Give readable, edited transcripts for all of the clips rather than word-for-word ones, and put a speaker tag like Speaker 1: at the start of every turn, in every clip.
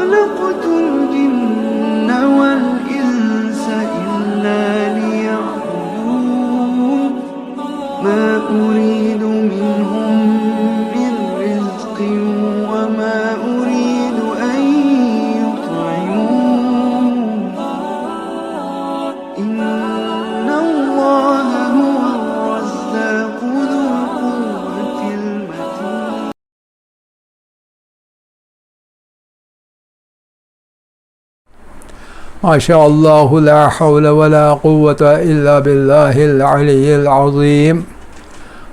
Speaker 1: خلقت الجن والإنس إلا ليعبدون ما أريد منهم من رزق وما أريد أن يطعمون إن الله هو الرزاق ذو القوة المتين.
Speaker 2: ما شاء اللہ لا حول ولا قوة الا باللہ العلی العظیم.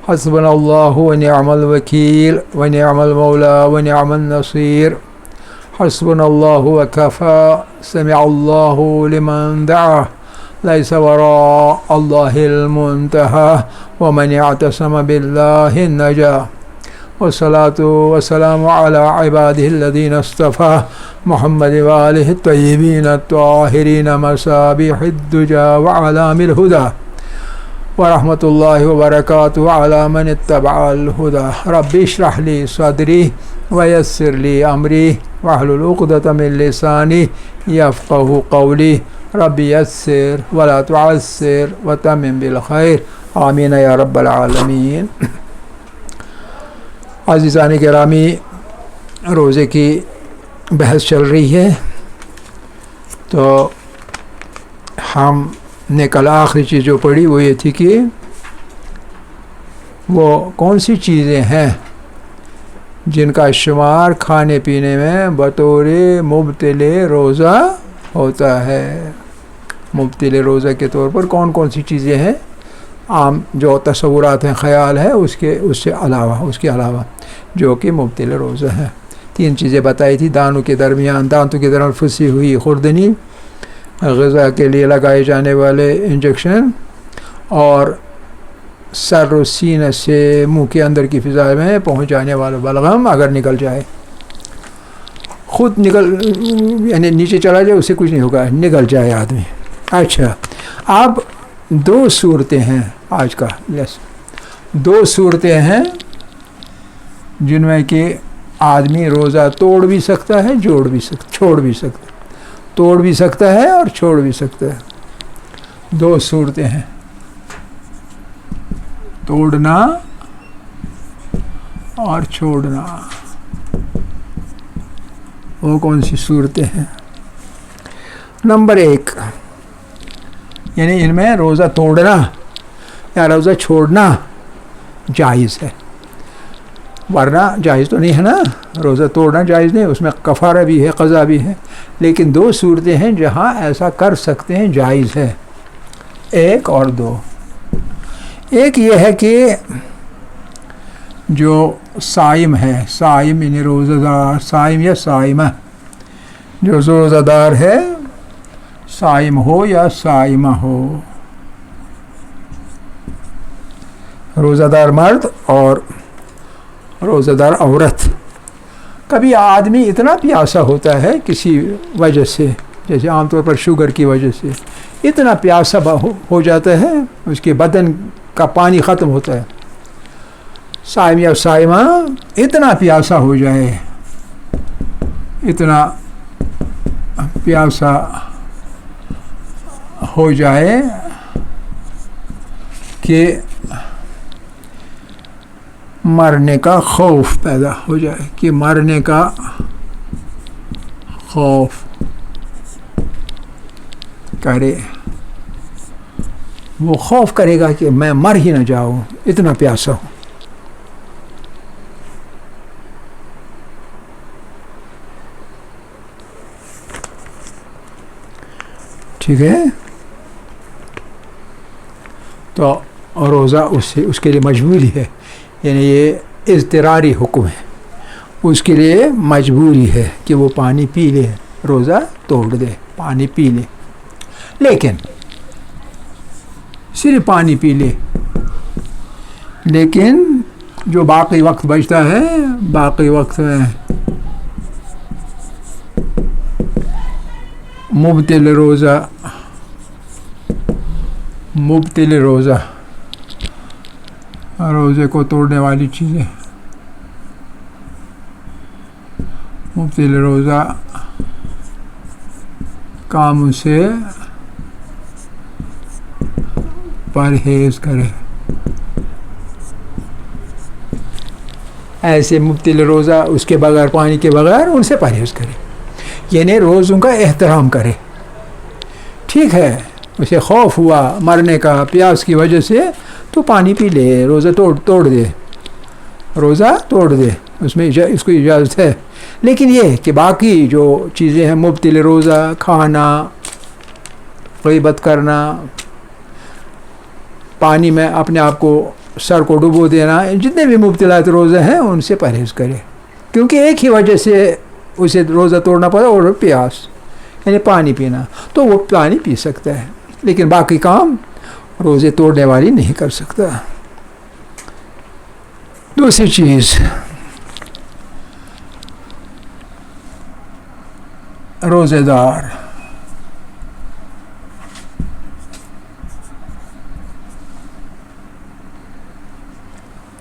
Speaker 2: حسبنا اللہ ونعم الوکیل ونعم المولا ونعم النصیر. حسبنا اللہ وکفى سمع اللہ لمن دعا لیس وراء اللہ المنتہى ومن اعتصم باللہ النجا. والصلاة والسلام على عباده الذين اصطفى محمد وآله الطيبين الطاهرين مصابيح الدجى وعلام الهدى ورحمة الله وبركاته على من اتبع الهدى. رب اشرح لي صدري ويسر لي أمري واحلل عقدة من لساني يفقه قولي. رب يسر ولا تعسر وتمم بالخير آمين يا رب العالمين. عزیزان گرامی، روزے کی بحث چل رہی ہے، تو ہم نے کل آخری چیز جو پڑھی وہ یہ تھی کہ وہ کون سی چیزیں ہیں جن کا شمار کھانے پینے میں بطور مبطل روزہ ہوتا ہے. مبطل روزہ کے طور پر کون کون سی چیزیں ہیں، عام جو تصورات ہیں، خیال ہے، اس کے علاوہ جو کہ مبطل روزہ ہے. 3 چیزیں بتائی تھی: دانتوں کے درمیان پھنسی ہوئی خوردنی، غذا کے لیے لگائے جانے والے انجیکشن، اور سر و سینہ سے منہ کے اندر کی فضا میں پہنچ جانے والا بلغم اگر نکل جائے، خود یعنی نیچے چلا جائے، اس سے کچھ نہیں ہوگا، نکل جائے آدمی. اچھا، اب 2 صورتیں ہیں آج کا لیسن. 2 صورتیں ہیں جن میں کہ آدمی روزہ توڑ بھی سکتا ہے، چھوڑ بھی سکتا ہے، توڑ بھی سکتا ہے اور چھوڑ بھی سکتا ہے. 2 صورتیں ہیں، توڑنا اور چھوڑنا. وہ کون سی صورتیں ہیں؟ نمبر 1، یعنی ان میں روزہ توڑنا یا روزہ چھوڑنا جائز ہے، ورنہ جائز تو نہیں ہے نا. روزہ توڑنا جائز نہیں، اس میں کفارہ بھی ہے، قضا بھی ہے. لیکن 2 صورتیں ہیں جہاں ایسا کر سکتے ہیں، جائز ہے. 1 اور 2. ایک یہ ہے کہ جو صائم ہے، صائم یعنی روزہ دار، صائم یا صائمہ، جو روزہ دار ہے، صائم ہو یا صائمہ ہو، روزہ دار مرد اور روزہ دار عورت. کبھی آدمی اتنا پیاسا ہوتا ہے کسی وجہ سے، جیسے عام طور پر شوگر کی وجہ سے اتنا پیاسا ہو جاتا ہے، اس کے بدن کا پانی ختم ہوتا ہے. صائم یا صائمہ اتنا پیاسا ہو جائے، اتنا پیاسا ہو جائے کہ مرنے کا خوف پیدا ہو جائے، کہ مرنے کا خوف کرے، وہ خوف کرے گا کہ میں مر ہی نہ جاؤں، اتنا پیاسا ہوں. ٹھیک ہے، تو روزہ اس کے لیے مجبوری ہے، یعنی یہ اضطراری حکم ہے، اس کے لیے مجبوری ہے کہ وہ پانی پی لے، روزہ توڑ دے، پانی پی لے. لیکن صرف پانی پی لے، لیکن جو باقی وقت بچتا ہے، باقی وقت میں مبطل روزہ روزے کو توڑنے والی چیزیں، مبطل روزہ کاموں سے پرہیز کرے. ایسے مبتل روزہ اس کے بغیر پانی کے بغیر ان سے پرہیز کرے، یعنی روزوں کا احترام کرے. ٹھیک ہے، اسے خوف ہوا مرنے کا پیاس کی وجہ سے تو پانی پی لے، روزہ توڑ دے، روزہ توڑ دے، اس میں اس کو اجازت ہے. لیکن یہ کہ باقی جو چیزیں ہیں مبتل روزہ، کھانا، غیبت کرنا، پانی میں اپنے آپ کو سر کو ڈبو دینا، جتنے بھی مبتلات روزہ ہیں ان سے پرہیز کرے، کیونکہ ایک ہی وجہ سے اسے روزہ توڑنا پڑا، اور پیاس یعنی پانی پینا. تو وہ پانی پی سکتا ہے، لیکن باقی کام روزے توڑنے والی نہیں کر سکتا. دوسری چیز، روزے دار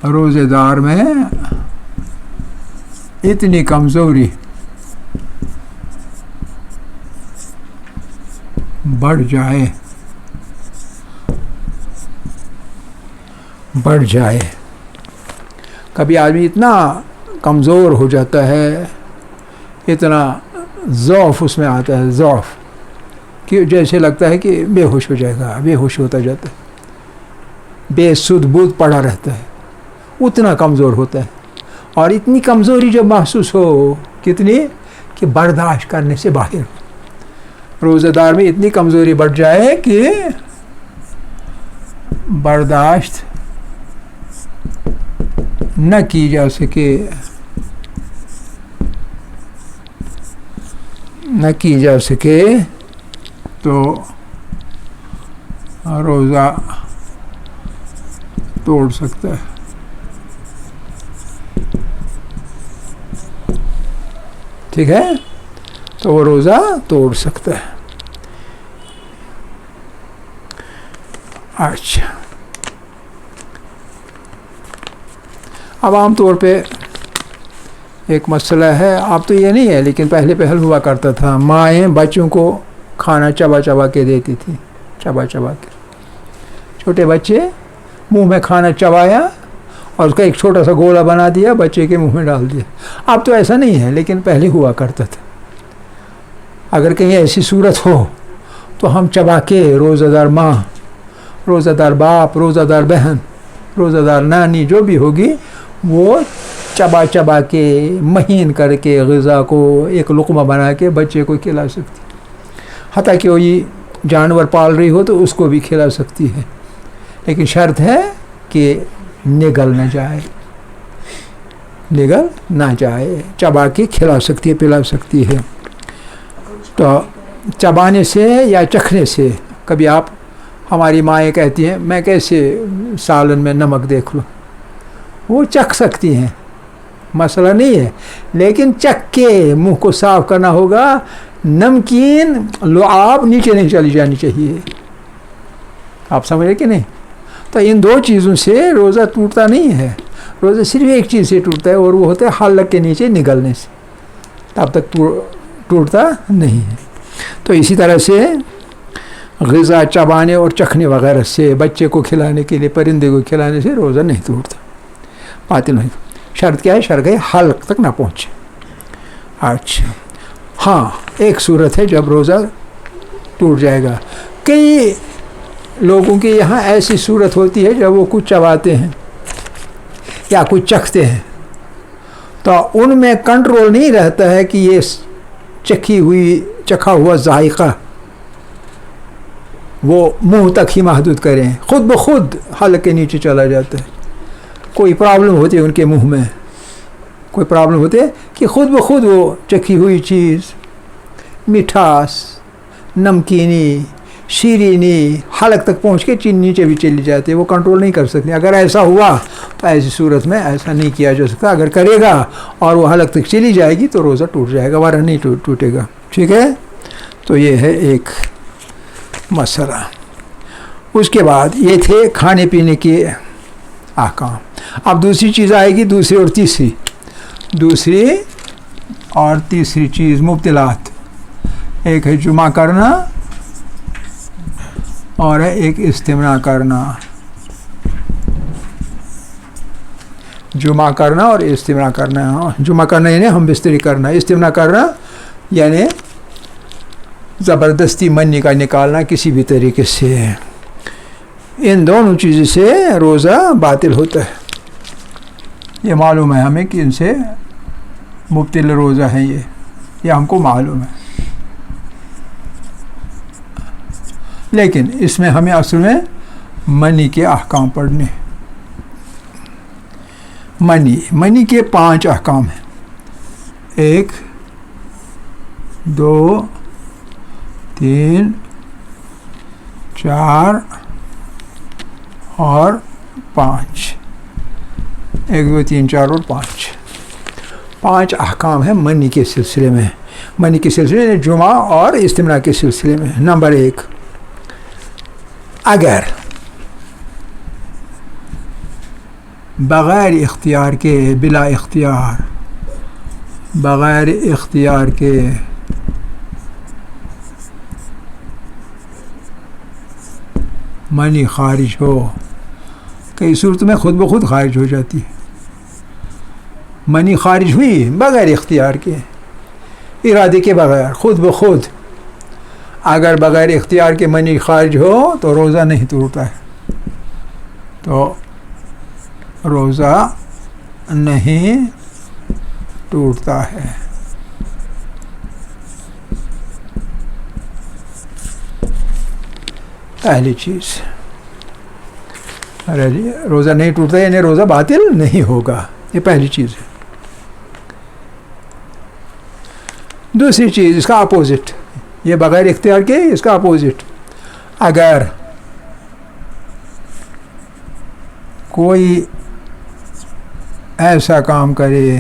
Speaker 2: روزے دار میں اتنی کمزوری بڑھ جائے، کبھی آدمی اتنا کمزور ہو جاتا ہے، اتنا ضعف اس میں آتا ہے، ضعف کہ جیسے لگتا ہے کہ بے ہوش ہو جائے گا، بے ہوش ہوتا جاتا ہے، بے سود بود پڑا رہتا ہے، اتنا کمزور ہوتا ہے. اور اتنی کمزوری جب محسوس ہو، کتنی کہ برداشت کرنے سے باہر. روزہ دار میں اتنی کمزوری بڑھ جائے کہ برداشت نہ کی جا سکے تو روزہ توڑ سکتا ہے. ٹھیک ہے، تو وہ روزہ توڑ سکتا ہے. اچھا، اب عام طور پہ ایک مسئلہ ہے، اب تو یہ نہیں ہے لیکن پہلے ہوا کرتا تھا، مائیں بچوں کو کھانا چبا کے دیتی تھی، چبا کے. چھوٹے بچے منہ میں کھانا چبایا اور اس کا ایک چھوٹا سا گولا بنا دیا، بچے کے منہ میں ڈال دیا. اب تو ایسا نہیں ہے لیکن پہلے ہوا کرتا تھا. اگر کہیں ایسی صورت ہو تو ہم چبا کے، روزہ دار ماں، روزہ دار باپ، روزہ دار بہن، روزہ دار نانی جو بھی ہوگی، وہ چبا کے مہین کر کے غذا کو ایک لقمہ بنا کے بچے کو کھلا سکتی. حتیٰ کہ وہ یہ جانور پال رہی ہو تو اس کو بھی کھلا سکتی ہے، لیکن شرط ہے کہ نگل نہ جائے، چبا کے کھلا سکتی ہے، پلا سکتی ہے. تو چبانے سے یا چکھنے سے، کبھی آپ، ہماری مائیں کہتی ہیں میں کیسے سالن میں نمک دیکھ لوں، وہ چکھ سکتی ہیں، مسئلہ نہیں ہے، لیکن چکھ کے منہ کو صاف کرنا ہوگا. نمکین لعاب نیچے نہیں چلی جانی چاہیے. آپ سمجھ رہے کہ نہیں؟ تو ان دو چیزوں سے روزہ ٹوٹتا نہیں ہے. روزہ صرف ایک چیز سے ٹوٹتا ہے، اور وہ ہوتا ہے حلق کے نیچے نگلنے سے، تب تک ٹوٹتا نہیں ہے. تو اسی طرح سے غذا چبانے اور چکھنے وغیرہ سے، بچے کو کھلانے کے لیے، پرندے کو کھلانے سے روزہ نہیں ٹوٹتا، باطل نہیں. شرط کیا ہے؟ شرط ہے حلق تک نہ پہنچے. اچھا، ہاں، ایک صورت ہے جب روزہ ٹوٹ جائے گا. کئی لوگوں کے یہاں ایسی صورت ہوتی ہے جب وہ کچھ چباتے ہیں یا کچھ چکھتے ہیں تو ان میں کنٹرول نہیں رہتا ہے کہ یہ چکھا ہوا ذائقہ وہ منہ تک ہی محدود کریں، خود بخود حلق کے نیچے چلا جاتا ہے. کوئی پرابلم ہوتی ہے ان کے منہ میں، کوئی پرابلم ہوتی ہے کہ خود بخود وہ چکھی ہوئی چیز، مٹھاس، نمکینی، شیرینی حلق تک پہنچ کے نیچے بھی چلی جاتی ہے، وہ کنٹرول نہیں کر سکتے. اگر ایسا ہوا تو ایسی صورت میں ایسا نہیں کیا جا سکتا. اگر کرے گا اور وہ حلق تک چلی جائے گی تو روزہ ٹوٹ جائے گا، ورنہ نہیں ٹوٹے گا. ٹھیک ہے، تو یہ ہے ایک مسئلہ. اس کے بعد یہ تھے کھانے پینے کے احکام. اب دوسری چیز آئے گی، دوسری اور تیسری چیز مبتلات. ایک ہے جمع کرنا اور ایک استمنا کرنا. جمع کرنا اور استمنا کرنا. جمع کرنا یعنی ہم بستری کرنا، استمنا کرنا یعنی زبردستی منی کا نکالنا کسی بھی طریقے سے. ان دونوں چیزوں سے روزہ باطل ہوتا ہے. یہ معلوم ہے ہمیں کہ ان سے مبطل روزہ ہیں، یہ ہم کو معلوم ہے. لیکن اس میں ہمیں اصل میں منی کے احکام پڑھنے. منی کے 5 احکام ہیں. 1 2 3 4 اور 5. 1 2 3 4 اور 5 احکام ہیں منی کے سلسلے میں. منی کے سلسلے میں جمعہ اور استمنا کے سلسلے میں. نمبر 1، اگر بغیر اختیار کے، بلا اختیار، بغیر اختیار کے منی خارج ہو، کئی صورت میں خود بخود خارج ہو جاتی ہے. منی خارج ہوئی بغیر اختیار کے، ارادے کے بغیر، خود بخود. اگر بغیر اختیار کے منی خارج ہو تو روزہ نہیں ٹوٹتا ہے، تو روزہ نہیں ٹوٹتا ہے. پہلی چیز روزہ نہیں ٹوٹتا یعنی روزہ باطل نہیں ہوگا، یہ پہلی چیز ہے. دوسری چیز اس کا اپوزٹ، یہ بغیر اختیار کے اس کا اپوزٹ. اگر کوئی ایسا کام کرے،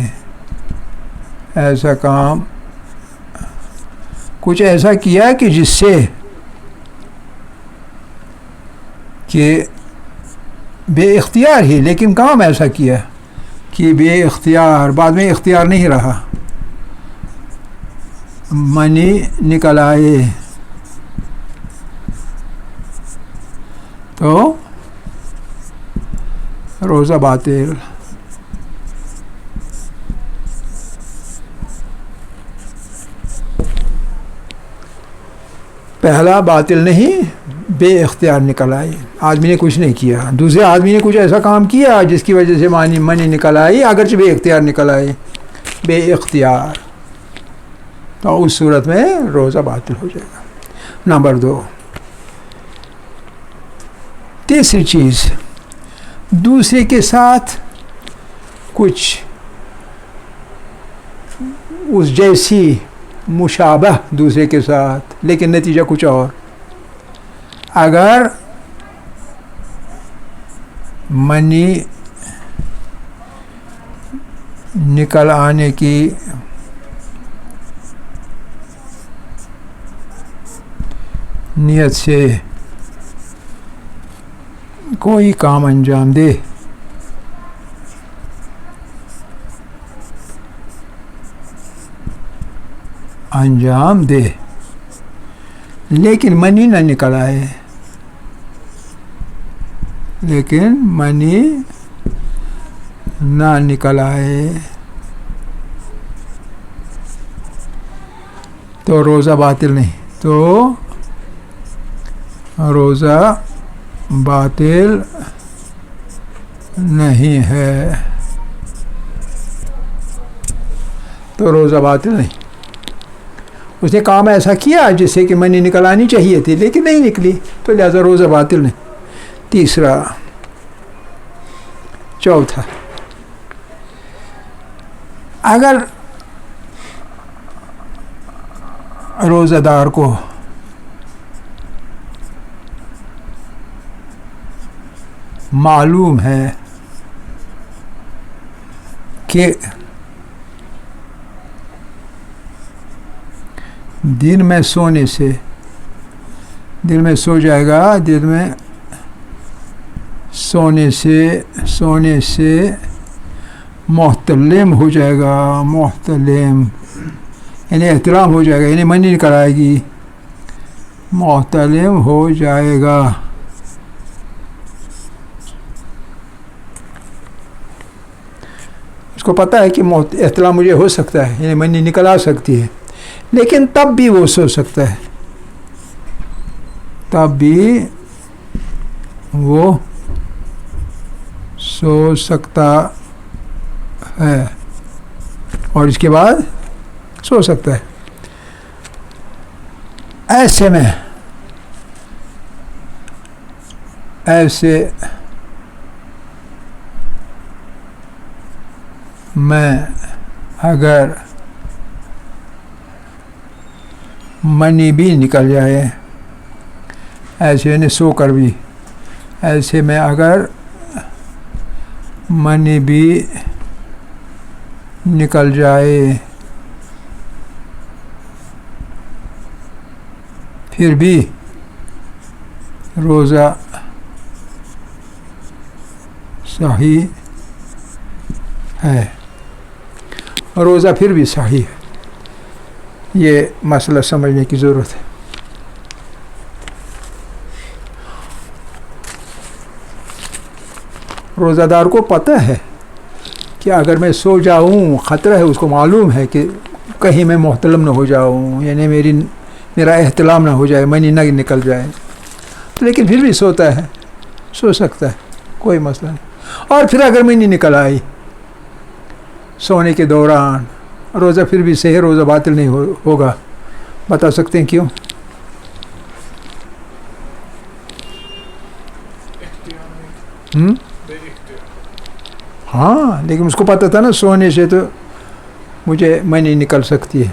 Speaker 2: ایسا کام کچھ ایسا کیا کہ جس سے کہ بے اختیار ہی، لیکن کام ایسا کیا کہ بے اختیار، بعد میں اختیار نہیں رہا، منی نکل آئے، تو روزہ باطل. پہلا باطل نہیں، بے اختیار نکل آئی. آدمی نے کچھ نہیں کیا، دوسرے آدمی نے کچھ ایسا کام کیا جس کی وجہ سے منی نکل آئی، اگرچہ بے اختیار نکل آئی، بے اختیار، تو اس صورت میں روزہ باطل ہو جائے گا. نمبر 2، تیسری چیز، دوسرے کے ساتھ کچھ اس جیسی مشابہ دوسرے کے ساتھ، لیکن نتیجہ کچھ اور. اگر منی نکل آنے کی نیت سے کوئی کام انجام دے، لیکن منی نہ نکل آئے، تو روزہ باطل نہیں، تو روزہ باطل نہیں ہے، تو روزہ باطل نہیں. اس نے کام ایسا کیا جس سے کہ منی نکل آنی چاہیے تھی لیکن نہیں نکلی، تو لہذا روزہ باطل نہیں. تیسرا، چوتھا، اگر روزہ دار کو معلوم ہے کہ دن میں سونے سے، دن میں سو جائے گا، دن میں سونے سے محتلم ہو جائے گا. محتلم یعنی احتلام ہو جائے گا، یعنی منی نکل آئے گی، محتلم ہو جائے گا. اس کو پتہ ہے کہ احتلام مجھے ہو سکتا ہے، یعنی منی نکل آ سکتی ہے، لیکن تب بھی وہ سو سکتا ہے، تب بھی وہ سو سکتا ہے اور اس کے بعد سو سکتا ہے. ایسے میں اگر منی بھی نکل جائے، ایسے نے سو کر بھی، ایسے میں اگر منی بھی نکل جائے پھر بھی روزہ صحیح ہے، روزہ پھر بھی صحیح ہے. یہ مسئلہ سمجھنے کی ضرورت ہے. روزہ دار کو پتہ ہے کہ اگر میں سو جاؤں خطرہ ہے، اس کو معلوم ہے کہ کہیں میں محتلم نہ ہو جاؤں، یعنی میرا احتلام نہ ہو جائے، منی نہ نکل جائے، لیکن پھر بھی سوتا ہے، سو سکتا ہے، کوئی مسئلہ نہیں. اور پھر اگر منی نکل آئی سونے کے دوران، روزہ پھر بھی صحیح، روزہ باطل نہیں ہوگا. بتا سکتے ہیں کیوں؟ ہاں، لیکن اس کو پتہ تھا نا سونے سے تو مجھے منی نکل سکتی ہے.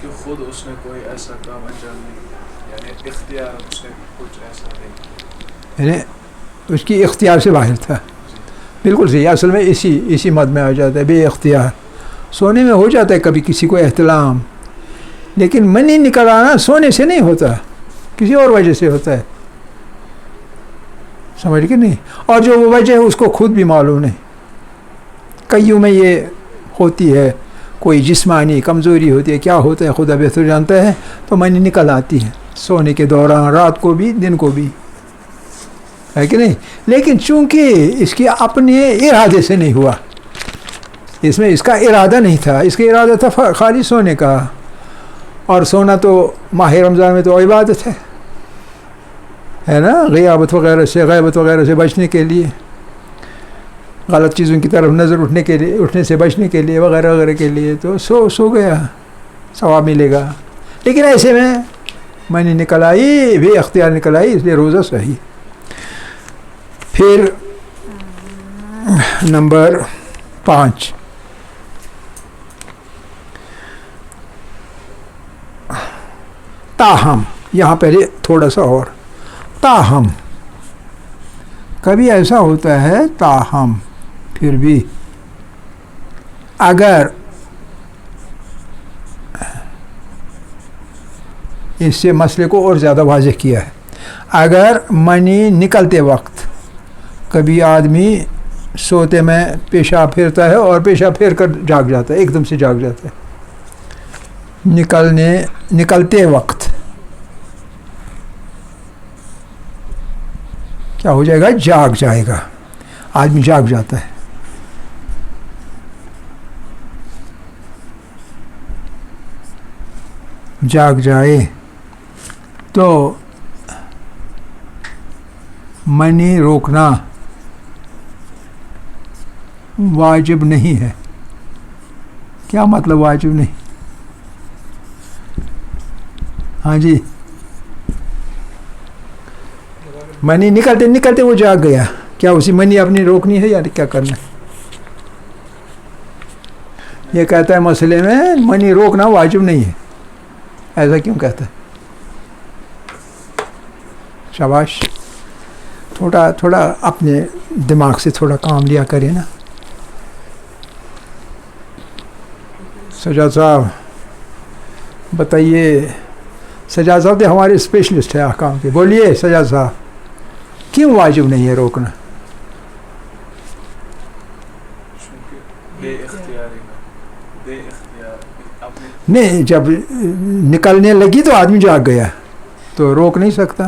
Speaker 3: کیونکہ خود اس نے کوئی ایسا کام انجام نہیں، یعنی اختیار اس نے کچھ ایسا نہیں،
Speaker 2: یعنی اس کی اختیار سے باہر تھا. بالکل صحیح. اصل میں اسی مد میں آ جاتا ہے، بے اختیار. سونے میں ہو جاتا ہے کبھی کسی کو احتلام، لیکن منی نکل آنا سونے سے نہیں ہوتا، کسی اور وجہ سے ہوتا ہے. سمجھ کے نہیں؟ اور جو وہ وجہ ہے اس کو خود بھی معلوم نہیں. کئیوں میں یہ ہوتی ہے، کوئی جسمانی کمزوری ہوتی ہے، کیا ہوتا ہے خدا بہتر جانتا ہے، تو منی نکل آتی ہے سونے کے دوران، رات کو بھی دن کو بھی، ہے کہ نہیں؟ لیکن چونکہ اس کی اپنے ارادے سے نہیں ہوا، اس میں اس کا ارادہ نہیں تھا، اس کا ارادہ تھا خالی سونے کا. اور سونا تو ماہ رمضان میں تو عبادت ہے نا، غیبت وغیرہ سے بچنے کے لیے، غلط چیزوں کی طرف نظر اٹھنے سے بچنے کے لیے وغیرہ وغیرہ کے لیے، تو سو گیا، ثواب ملے گا. لیکن ایسے میں منی نکل آئی، بے اختیار نکل آئی، اس لیے روزہ صحیح. پھر نمبر 5، تاہم. یہاں پہلے تھوڑا سا اور، تاہم کبھی ایسا ہوتا ہے، تاہم پھر بھی اگر اس سے مسئلے کو اور زیادہ واضح کیا ہے، اگر منی نکلتے وقت کبھی آدمی سوتے میں پیشاب پھیرتا ہے اور پیشاب پھیر کر جاگ جاتا ہے، ایک دم سے جاگ جاتا ہے، نکلتے وقت کیا ہو جائے گا؟ جاگ جائے گا، آدمی جاگ جاتا ہے. جاگ جائے تو منی روکنا واجب نہیں ہے. کیا مطلب واجب نہیں؟ ہاں جی، منی نکلتے وہ جاگ گیا، کیا اسی منی اپنی روکنی ہے یا کیا کرنا ہے؟ یہ کہتا ہے مسئلے میں منی روکنا واجب نہیں ہے. ایسا کیوں کہتا ہے؟ شاباش، تھوڑا اپنے دماغ سے تھوڑا کام لیا کرے نا. سجاد صاحب بتائیے. سجاد صاحب تو ہمارے اسپیشلسٹ ہیں احکام کے. بولیے سجاد صاحب، کیوں واجب نہیں ہے روکنا؟ نہیں جب نکلنے لگی تو آدمی جاگ گیا تو روک نہیں سکتا.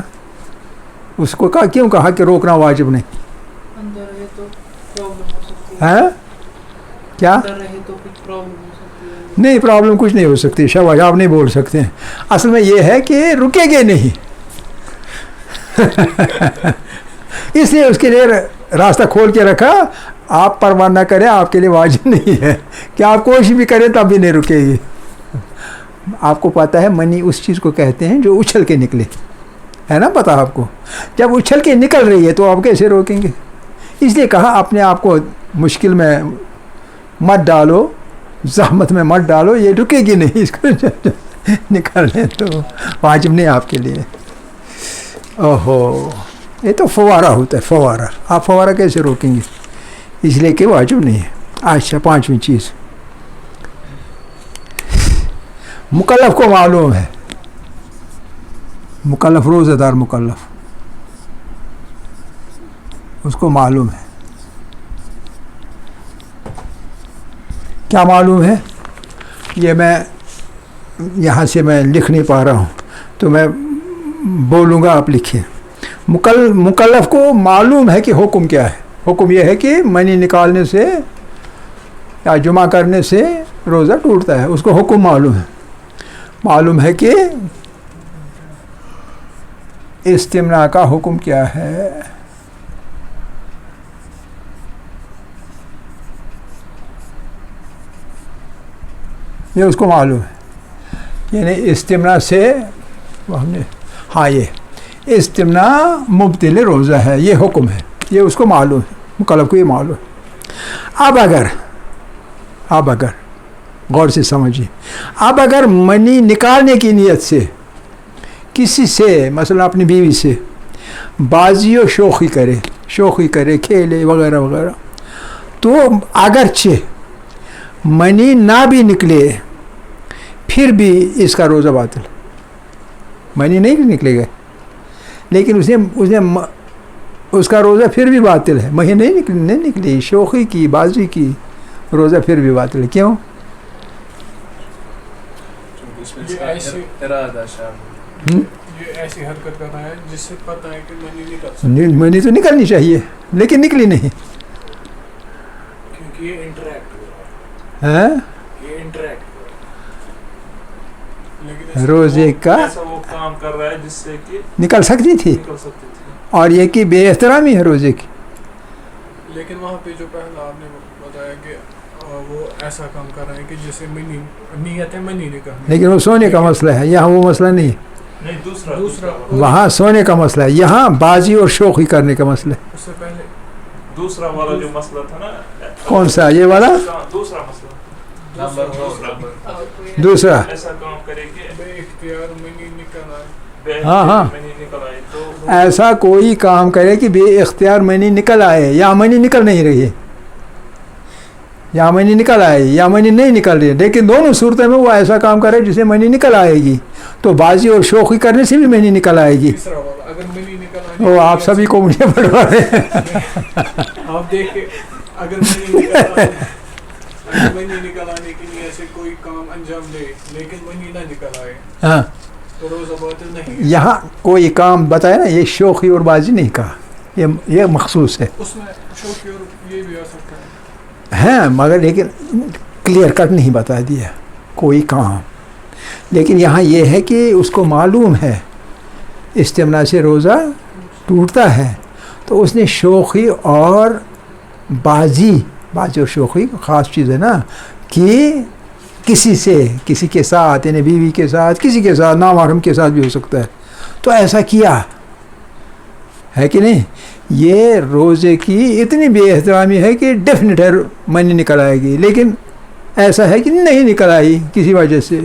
Speaker 2: اس کو کیوں کہا کہ روکنا واجب نہیں؟
Speaker 4: اندر رہے تو پرابلم ہو سکتی ہے.
Speaker 2: ہاں کیا؟
Speaker 4: اندر رہے تو کچھ پرابلم ہو سکتی ہے.
Speaker 2: نہیں پرابلم کچھ نہیں ہو سکتی. شاباش آپ نہیں بول سکتے ہیں. اصل میں یہ ہے کہ رکے گے نہیں اس لیے اس کے لیے راستہ کھول کے رکھا. آپ پرواہ نہ کریں, آپ کے لیے واجب نہیں ہے کہ آپ کوشش بھی کریں تب بھی نہیں رکے گی. آپ کو پتہ ہے منی اس چیز کو کہتے ہیں جو اچھل کے نکلے, ہے نا پتہ آپ کو. جب اچھل کے نکل رہی ہے تو آپ کیسے روکیں گے؟ اس لیے کہا اپنے آپ کو مشکل میں مت ڈالو, زحمت میں مت ڈالو, یہ رکے گی نہیں. اس کو نکل لیں تو واجب نہیں آپ کے لیے. اوہو یہ تو فوارہ ہوتا ہے, فوارہ. آپ فوارہ کیسے روکیں گے؟ اس لیے کہ واجب نہیں ہے. اچھا پانچویں چیز, مکلف کو معلوم ہے, مکلف روزہ دار مکلف, اس کو معلوم ہے. کیا معلوم ہے؟ یہ میں یہاں سے میں لکھ نہیں پا رہا ہوں تو میں بولوں گا, آپ لکھیں. مکلف کو معلوم ہے کہ حکم کیا ہے. حکم یہ ہے کہ منی نکالنے سے یا جمع کرنے سے روزہ ٹوٹتا ہے. اس کو حکم معلوم ہے. معلوم ہے کہ استمناء کا حکم کیا ہے. یہ اس کو معلوم ہے. یعنی استمناء سے ہم نے ہاں یہ استمناء مبطل روزہ ہے, یہ حکم ہے, یہ اس کو معلوم ہے. مکلف کو یہ معلوم ہے. اب اگر غور سے سمجھیے, اب اگر منی نکالنے کی نیت سے کسی سے مثلا اپنی بیوی سے بازی و شوخی کرے کھیلے وغیرہ وغیرہ, تو اگرچہ منی نہ بھی نکلے پھر بھی اس کا روزہ باطل. منی نہیں نکلے گا لیکن اس نے اس کا روزہ پھر بھی باطل ہے. منی نہیں نکلی, شوخی کی, بازی کی, روزہ پھر بھی باطل ہے. کیوں؟
Speaker 3: یہ ایسی حرکت کر رہا ہے جس سے پتہ ہے کہ منی نکل سکتی ہے.
Speaker 2: منی تو نکلنی چاہیے لیکن نکلی نہیں,
Speaker 3: کیونکہ یہ انٹریکٹ ہو رہا ہے. یہ انٹریکٹ ہو رہا ہے.
Speaker 2: روزے کا
Speaker 3: ایسا وہ کام کر رہا ہے جس سے کہ
Speaker 2: نکل سکتی تھی, اور یہ کہ بے احترامی ہے روزے کی.
Speaker 3: لیکن وہاں پہ جو پہلا آپ نے بتایا کہ وہ ایسا کام کر رہے ہیں کہ جسے منی نیت ہے منی نکالنے,
Speaker 2: لیکن وہ سونے کا مسئلہ ہے, یہاں وہ مسئلہ نہیں ہے.
Speaker 3: دوسرا
Speaker 2: وہاں سونے کا مسئلہ ہے, یہاں بازی اور شوخی کرنے کا مسئلہ ہے.
Speaker 3: اس سے پہلے دوسرا والا جو مسئلہ تھا نا,
Speaker 2: کون سا یہ والا؟
Speaker 3: دوسرا مسئلہ,
Speaker 2: دوسرا
Speaker 3: ایسا کام کرے کہ بے اختیار منی نکل آئے.
Speaker 2: ہاں
Speaker 3: منی نکل آئے تو
Speaker 2: ایسا کوئی کام کرے کہ بے اختیار منی نکل آئے, یا منی نکل نہیں رہی ہے, یا منی نکل آئے یا منی نہیں نکل رہی ہے, لیکن دونوں صورتوں میں وہ ایسا کام کرے جسے منی نکل آئے گی, تو بازی اور شوخی کرنے سے بھی منی نکل آئے گی.
Speaker 3: اگر منی نکل آئے
Speaker 2: وہ آپ سبھی کو مجھے پڑھوا رہے ہیں.
Speaker 3: آپ دیکھیں, اگر منی نکل آنے کے لیے ایسے کوئی کام انجام دے لیکن منی نہ نکل آئے
Speaker 2: ہاں,
Speaker 3: تو روزہ باطل نہیں.
Speaker 2: یہاں کوئی کام بتایا نا, یہ شوخی اور بازی نہیں کہا, یہ مخصوص ہے.
Speaker 3: اس میں شوخی اور یہ بھی آ سکتا ہے
Speaker 2: ہیں, مگر لیکن کلیئر کٹ نہیں بتا دیا کوئی کام. لیکن یہاں یہ ہے کہ اس کو معلوم ہے استمناء سے روزہ ٹوٹتا ہے, تو اس نے شوخی اور بازی اور شوخی خاص چیز ہے نا, کہ کسی کے ساتھ, یعنی بیوی کے ساتھ, کسی کے ساتھ, نامحرم کے ساتھ بھی ہو سکتا ہے, تو ایسا کیا ہے کہ نہیں. یہ روزے کی اتنی بے احترامی ہے کہ ڈیفینیٹ ہے منی نکل آئے گی, لیکن ایسا ہے کہ نہیں نکل آئی کسی وجہ سے,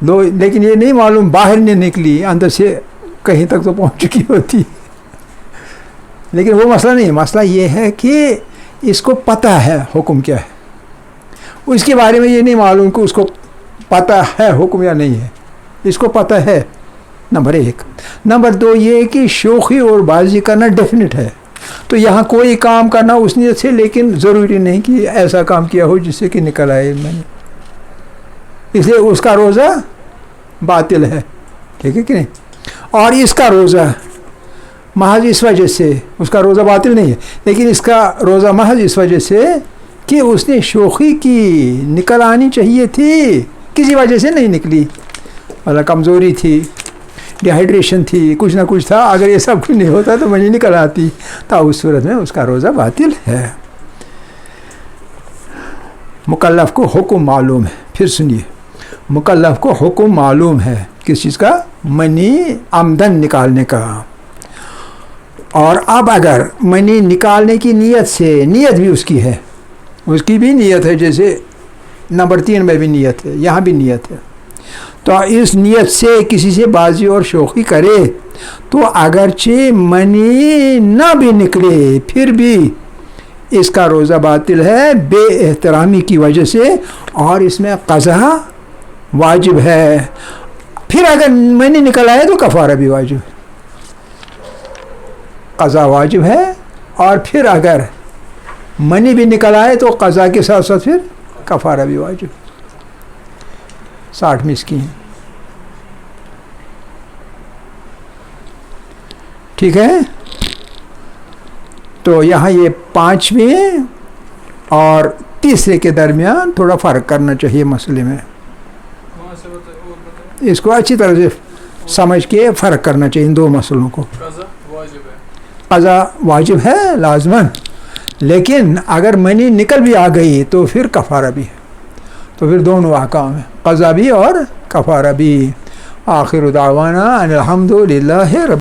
Speaker 2: لیکن یہ نہیں معلوم باہر نہیں نکلی, اندر سے کہیں تک تو پہنچ چکی ہوتی. لیکن وہ مسئلہ نہیں, مسئلہ یہ ہے کہ اس کو پتہ ہے حکم کیا ہے, اس کے بارے میں یہ نہیں معلوم کہ اس کو پتہ ہے حکم یا نہیں ہے. اس کو پتہ ہے, نمبر 1. نمبر 2 یہ کہ شوخی اور بازی کرنا ڈیفینٹ ہے, تو یہاں کوئی کام کرنا اس نیت سے, لیکن ضروری نہیں کہ ایسا کام کیا ہو جس سے کہ نکل آئے. میں اس لیے اس کا روزہ باطل ہے، ٹھیک ہے کہ نہیں؟ اور اس کا روزہ محض اس وجہ سے، اس کا روزہ باطل نہیں ہے، لیکن اس کا روزہ محض اس وجہ سے کہ اس نے شوخی کی، نکل آنی چاہیے تھی، کسی وجہ سے نہیں نکلی، مطلب کمزوری تھی، ڈیہائیڈریشن تھی، کچھ نہ کچھ تھا، اگر یہ سب کچھ نہیں ہوتا تو منی نکل آتی، تو اس صورت میں اس کا روزہ باطل ہے۔ مکلف کو حکم معلوم ہے، پھر سنیے، مکلف کو حکم معلوم ہے کس چیز کا؟ منی آمدن نکالنے کا۔ اور اب اگر منی نکالنے کی نیت سے، نیت بھی اس کی ہے، اس کی بھی نیت ہے، جیسے نمبر 3 میں بھی نیت ہے، یہاں بھی نیت ہے، تو اس نیت سے کسی سے بازی اور شوخی کرے تو اگرچہ منی نہ بھی نکلے پھر بھی اس کا روزہ باطل ہے بے احترامی کی وجہ سے، اور اس میں قضا واجب ہے۔ پھر اگر منی نکل آئے تو کفارہ بھی واجب ہے، قضا واجب ہے، اور پھر اگر منی بھی نکل آئے تو قضا کے ساتھ ساتھ پھر کفارہ بھی واجب، 60 مسکین، ٹھیک ہے؟ تو یہاں یہ 5ویں اور تیسرے کے درمیان تھوڑا فرق کرنا چاہیے مسئلے میں،
Speaker 3: وہاں سے اور بتائیں،
Speaker 2: اس کو اچھی طرح سے سمجھ کے فرق کرنا چاہیے ان دو مسئلوں کو۔
Speaker 3: قضا واجب ہے،
Speaker 2: قضا واجب ہے لازماً، لیکن اگر منی نکل بھی آ گئی تو پھر کفارہ بھی ہے، تو پھر دونوں احکام ہیں، قضا بھی اور کفارہ بھی۔ آخر دعوانا ان الحمد للہ رب